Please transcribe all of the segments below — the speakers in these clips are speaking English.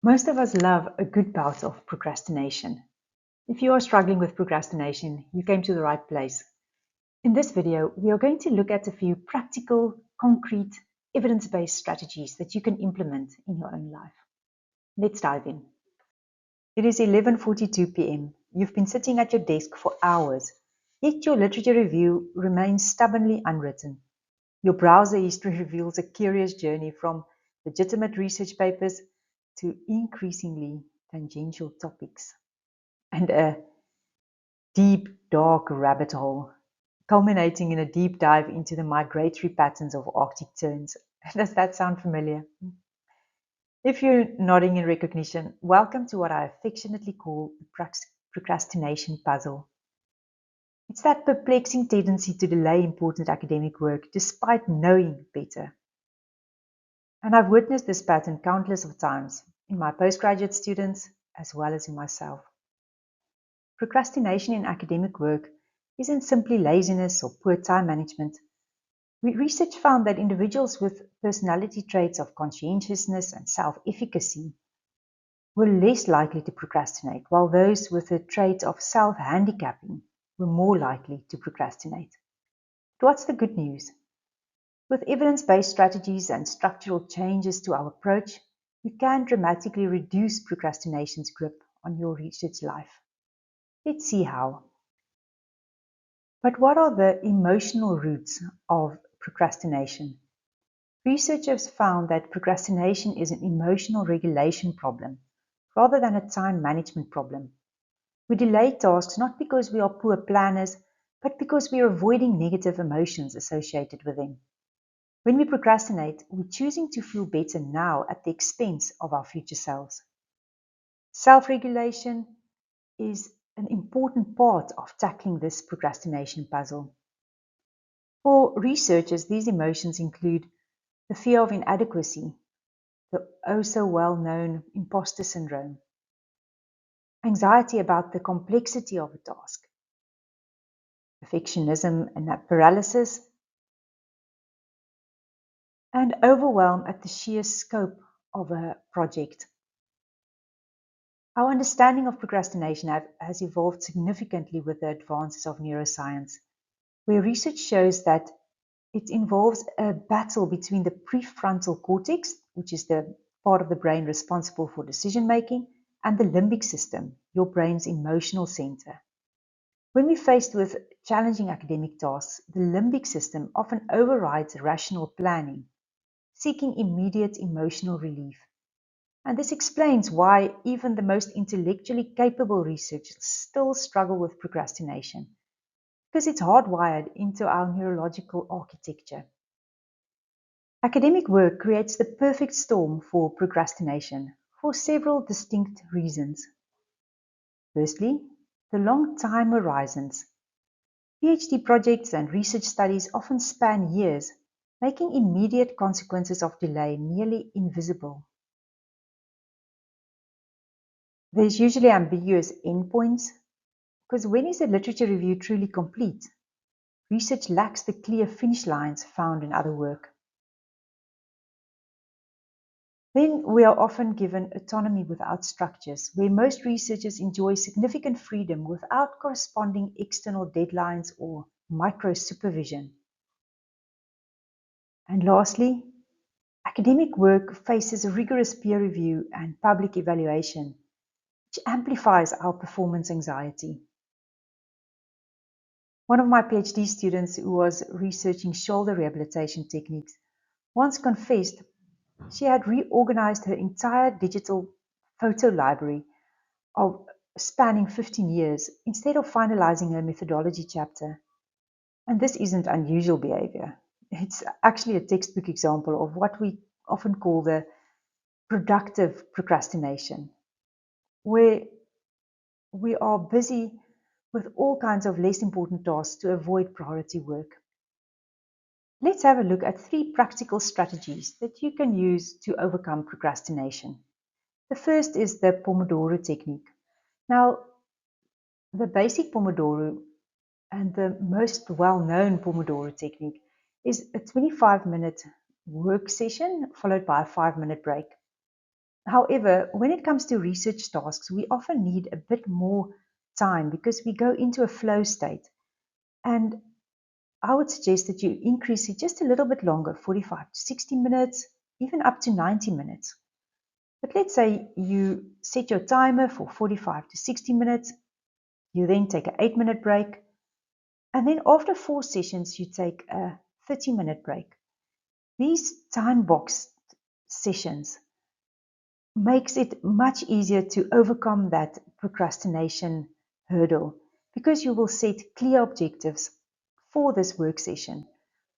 Most of us love a good bout of procrastination. If you are struggling with procrastination, you came to the right place. In this video, we are going to look at a few practical, concrete, evidence-based strategies that you can implement in your own life. Let's dive in. It is 11:42 p.m. You've been sitting at your desk for hours, yet your literature review remains stubbornly unwritten. Your browser history reveals a curious journey from legitimate research papers to increasingly tangential topics, and a deep, dark rabbit hole, culminating in a deep dive into the migratory patterns of Arctic terns. Does that sound familiar? If you're nodding in recognition, welcome to what I affectionately call the procrastination puzzle. It's that perplexing tendency to delay important academic work despite knowing better. And I've witnessed this pattern countless of times in my postgraduate students as well as in myself. Procrastination in academic work isn't simply laziness or poor time management. Research found that individuals with personality traits of conscientiousness and self-efficacy were less likely to procrastinate, while those with a trait of self-handicapping were more likely to procrastinate. But what's the good news? With evidence-based strategies and structural changes to our approach, you can dramatically reduce procrastination's grip on your research life. Let's see how. But what are the emotional roots of procrastination? Researchers found that procrastination is an emotional regulation problem rather than a time management problem. We delay tasks not because we are poor planners, but because we are avoiding negative emotions associated with them. When we procrastinate, we're choosing to feel better now at the expense of our future selves. Self-regulation is an important part of tackling this procrastination puzzle. For researchers, these emotions include the fear of inadequacy, the oh-so-well-known imposter syndrome, anxiety about the complexity of a task, perfectionism and paralysis, and overwhelm at the sheer scope of a project. Our understanding of procrastination has evolved significantly with the advances of neuroscience, where research shows that it involves a battle between the prefrontal cortex, which is the part of the brain responsible for decision making, and the limbic system, your brain's emotional center. When we're faced with challenging academic tasks, the limbic system often overrides rational planning, seeking immediate emotional relief. And this explains why even the most intellectually capable researchers still struggle with procrastination, because it's hardwired into our neurological architecture. Academic work creates the perfect storm for procrastination for several distinct reasons. Firstly, the long time horizons. PhD projects and research studies often span years, making immediate consequences of delay nearly invisible. There's usually ambiguous endpoints, because when is a literature review truly complete? Research lacks the clear finish lines found in other work. Then we are often given autonomy without structures, where most researchers enjoy significant freedom without corresponding external deadlines or micro-supervision. And lastly, academic work faces rigorous peer review and public evaluation, which amplifies our performance anxiety. One of my PhD students who was researching shoulder rehabilitation techniques once confessed she had reorganized her entire digital photo library of spanning 15 years instead of finalizing her methodology chapter. And this isn't unusual behavior. It's actually a textbook example of what we often call the productive procrastination, where we are busy with all kinds of less important tasks to avoid priority work. Let's have a look at 3 practical strategies that you can use to overcome procrastination. The first is the Pomodoro technique. Now, the basic Pomodoro and the most well-known Pomodoro technique is a 25-minute work session followed by a 5-minute break. However, when it comes to research tasks, we often need a bit more time because we go into a flow state. And I would suggest that you increase it just a little bit longer, 45 to 60 minutes, even up to 90 minutes. But let's say you set your timer for 45 to 60 minutes, you then take an 8-minute break, and then after 4 sessions, you take a 30-minute break. These time boxed sessions makes it much easier to overcome that procrastination hurdle because you will set clear objectives for this work session,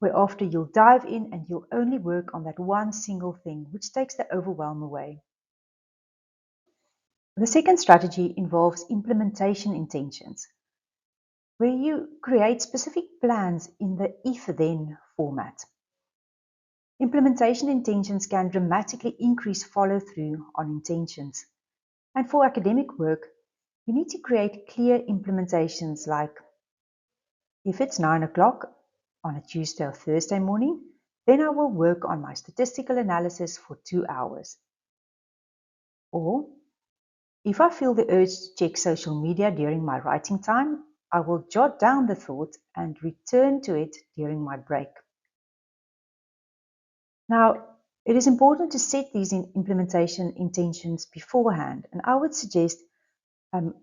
whereafter you'll dive in and you'll only work on that one single thing, which takes the overwhelm away. The second strategy involves implementation intentions, where you create specific plans in the if-then format. Implementation intentions can dramatically increase follow-through on intentions. And for academic work, you need to create clear implementations like if it's 9 o'clock on a Tuesday or Thursday morning, then I will work on my statistical analysis for 2 hours. Or if I feel the urge to check social media during my writing time, I will jot down the thought and return to it during my break. Now, it is important to set these implementation intentions beforehand, and I would suggest um,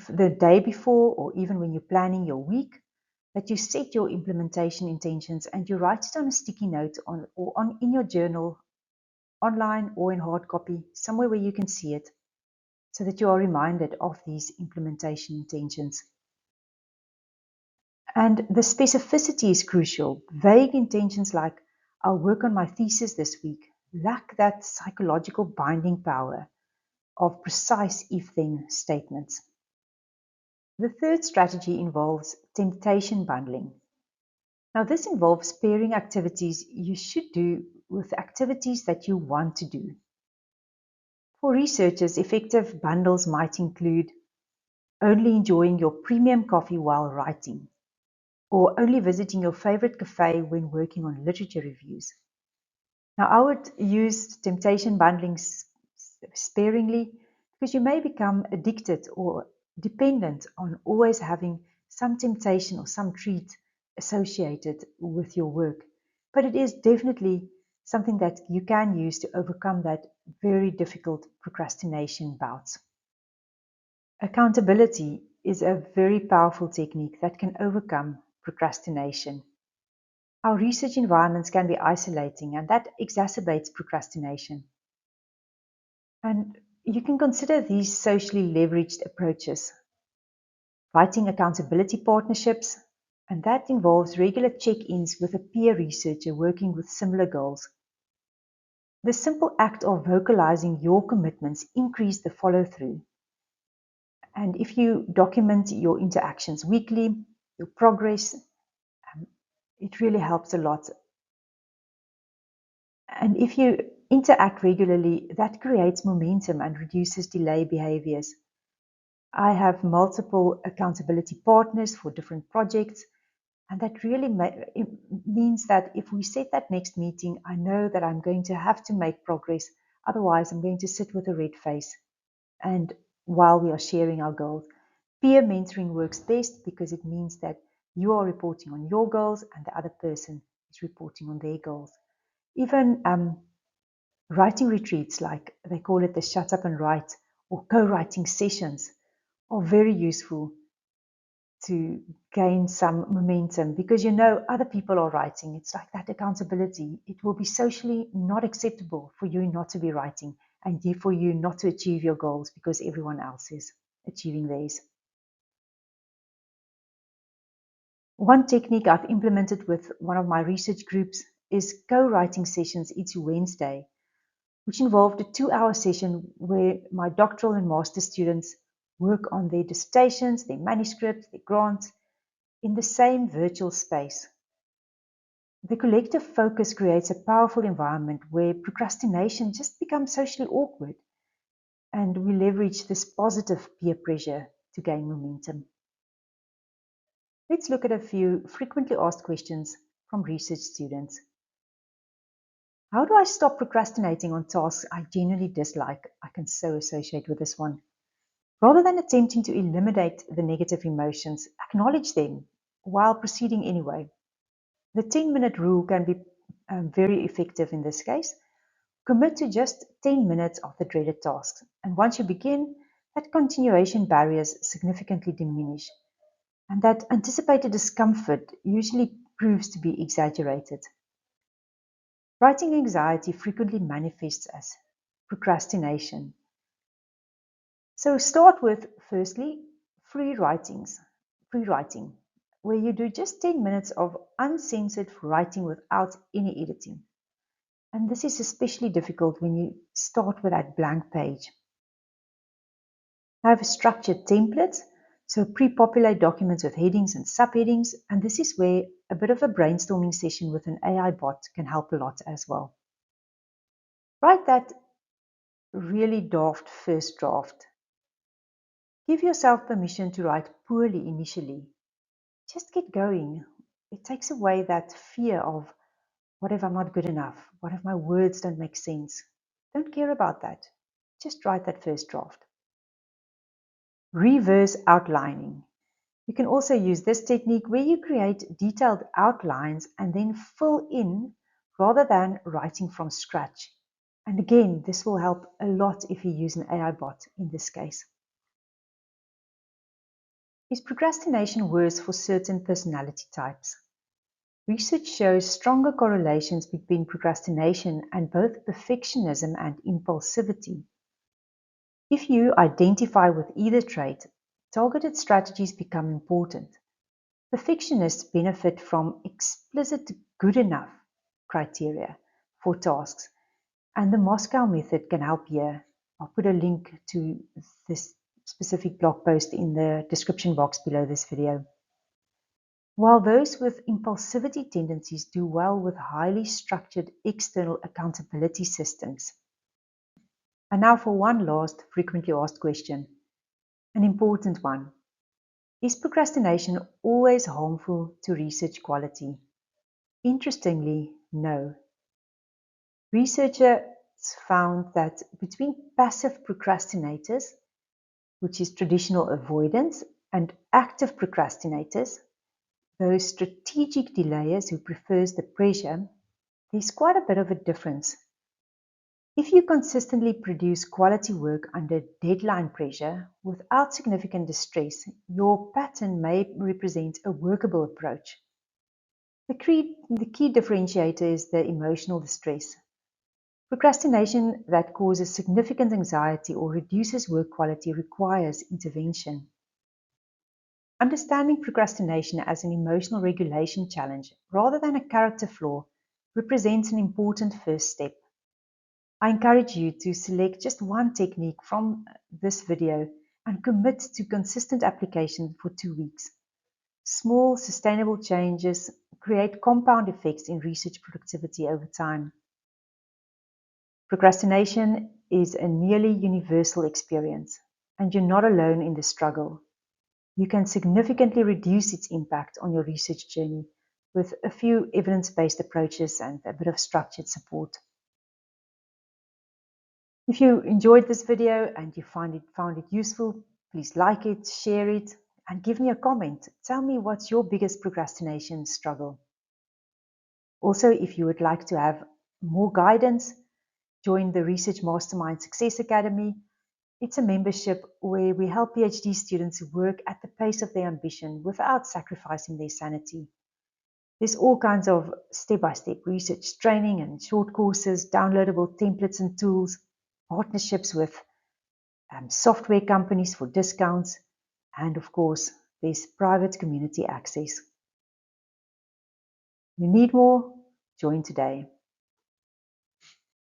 the day before or even when you're planning your week that you set your implementation intentions and you write it on a sticky note or in your journal, online or in hard copy, somewhere where you can see it, so that you are reminded of these implementation intentions. And the specificity is crucial. Vague intentions like, I'll work on my thesis this week, lack that psychological binding power of precise if-then statements. The third strategy involves temptation bundling. Now, this involves pairing activities you should do with activities that you want to do. For researchers, effective bundles might include only enjoying your premium coffee while writing, or only visiting your favorite cafe when working on literature reviews. Now, I would use temptation bundling sparingly because you may become addicted or dependent on always having some temptation or some treat associated with your work. But it is definitely something that you can use to overcome that very difficult procrastination bouts. Accountability is a very powerful technique that can overcome procrastination. Our research environments can be isolating, and that exacerbates procrastination. And you can consider these socially leveraged approaches. Writing accountability partnerships, and that involves regular check-ins with a peer researcher working with similar goals. The simple act of vocalizing your commitments increase the follow-through. And if you document your interactions weekly, your progress, it really helps a lot. And if you interact regularly, that creates momentum and reduces delay behaviors. I have multiple accountability partners for different projects, and that really means that if we set that next meeting, I know that I'm going to have to make progress. Otherwise, I'm going to sit with a red face. And while we are sharing our goals, peer mentoring works best because it means that you are reporting on your goals and the other person is reporting on their goals. Even writing retreats, like they call it the shut up and write, or co-writing sessions, are very useful to gain some momentum because you know other people are writing. It's like that accountability. It will be socially not acceptable for you not to be writing and for you not to achieve your goals because everyone else is achieving theirs. One technique I've implemented with one of my research groups is co-writing sessions each Wednesday, which involved a 2-hour session where my doctoral and master students work on their dissertations, their manuscripts, their grants in the same virtual space. The collective focus creates a powerful environment where procrastination just becomes socially awkward, and we leverage this positive peer pressure to gain momentum. Let's look at a few frequently asked questions from research students. How do I stop procrastinating on tasks I genuinely dislike? I can so associate with this one. Rather than attempting to eliminate the negative emotions, acknowledge them while proceeding anyway. The 10-minute rule can be very effective in this case. Commit to just 10 minutes of the dreaded tasks, and once you begin, that continuation barriers significantly diminish, and that anticipated discomfort usually proves to be exaggerated. Writing anxiety frequently manifests as procrastination. So start with, firstly, free writing, where you do just 10 minutes of uncensored writing without any editing. And this is especially difficult when you start with that blank page. Have structured templates, so pre-populate documents with headings and subheadings, and this is where a bit of a brainstorming session with an AI bot can help a lot as well. Write that really daft first draft. Give yourself permission to write poorly initially. Just get going. It takes away that fear of, what if I'm not good enough? What if my words don't make sense? Don't care about that. Just write that first draft. Reverse outlining. You can also use this technique where you create detailed outlines and then fill in rather than writing from scratch. And again, this will help a lot if you use an AI bot in this case. Is procrastination worse for certain personality types? Research shows stronger correlations between procrastination and both perfectionism and impulsivity. If you identify with either trait, targeted strategies become important. Perfectionists benefit from explicit good enough criteria for tasks, and the Moscow method can help here. I'll put a link to this specific blog post in the description box below this video. While those with impulsivity tendencies do well with highly structured external accountability systems. And now for one last frequently asked question, an important one. Is procrastination always harmful to research quality? Interestingly, no. Researchers found that between passive procrastinators, which is traditional avoidance, and active procrastinators, those strategic delayers who prefers the pressure, there's quite a bit of a difference. If you consistently produce quality work under deadline pressure without significant distress, your pattern may represent a workable approach. The key differentiator is the emotional distress. Procrastination that causes significant anxiety or reduces work quality requires intervention. Understanding procrastination as an emotional regulation challenge rather than a character flaw represents an important first step. I encourage you to select just one technique from this video and commit to consistent application for 2 weeks. Small, sustainable changes create compound effects in research productivity over time. Procrastination is a nearly universal experience, and you're not alone in the struggle. You can significantly reduce its impact on your research journey with a few evidence-based approaches and a bit of structured support. If you enjoyed this video and you found it useful, please like it, share it, and give me a comment. Tell me what's your biggest procrastination struggle. Also, if you would like to have more guidance, join the Research Mastermind Success Academy. It's a membership where we help PhD students work at the pace of their ambition without sacrificing their sanity. There's all kinds of step-by-step research training and short courses, downloadable templates and tools, partnerships with software companies for discounts, and of course, there's private community access. You need more? Join today.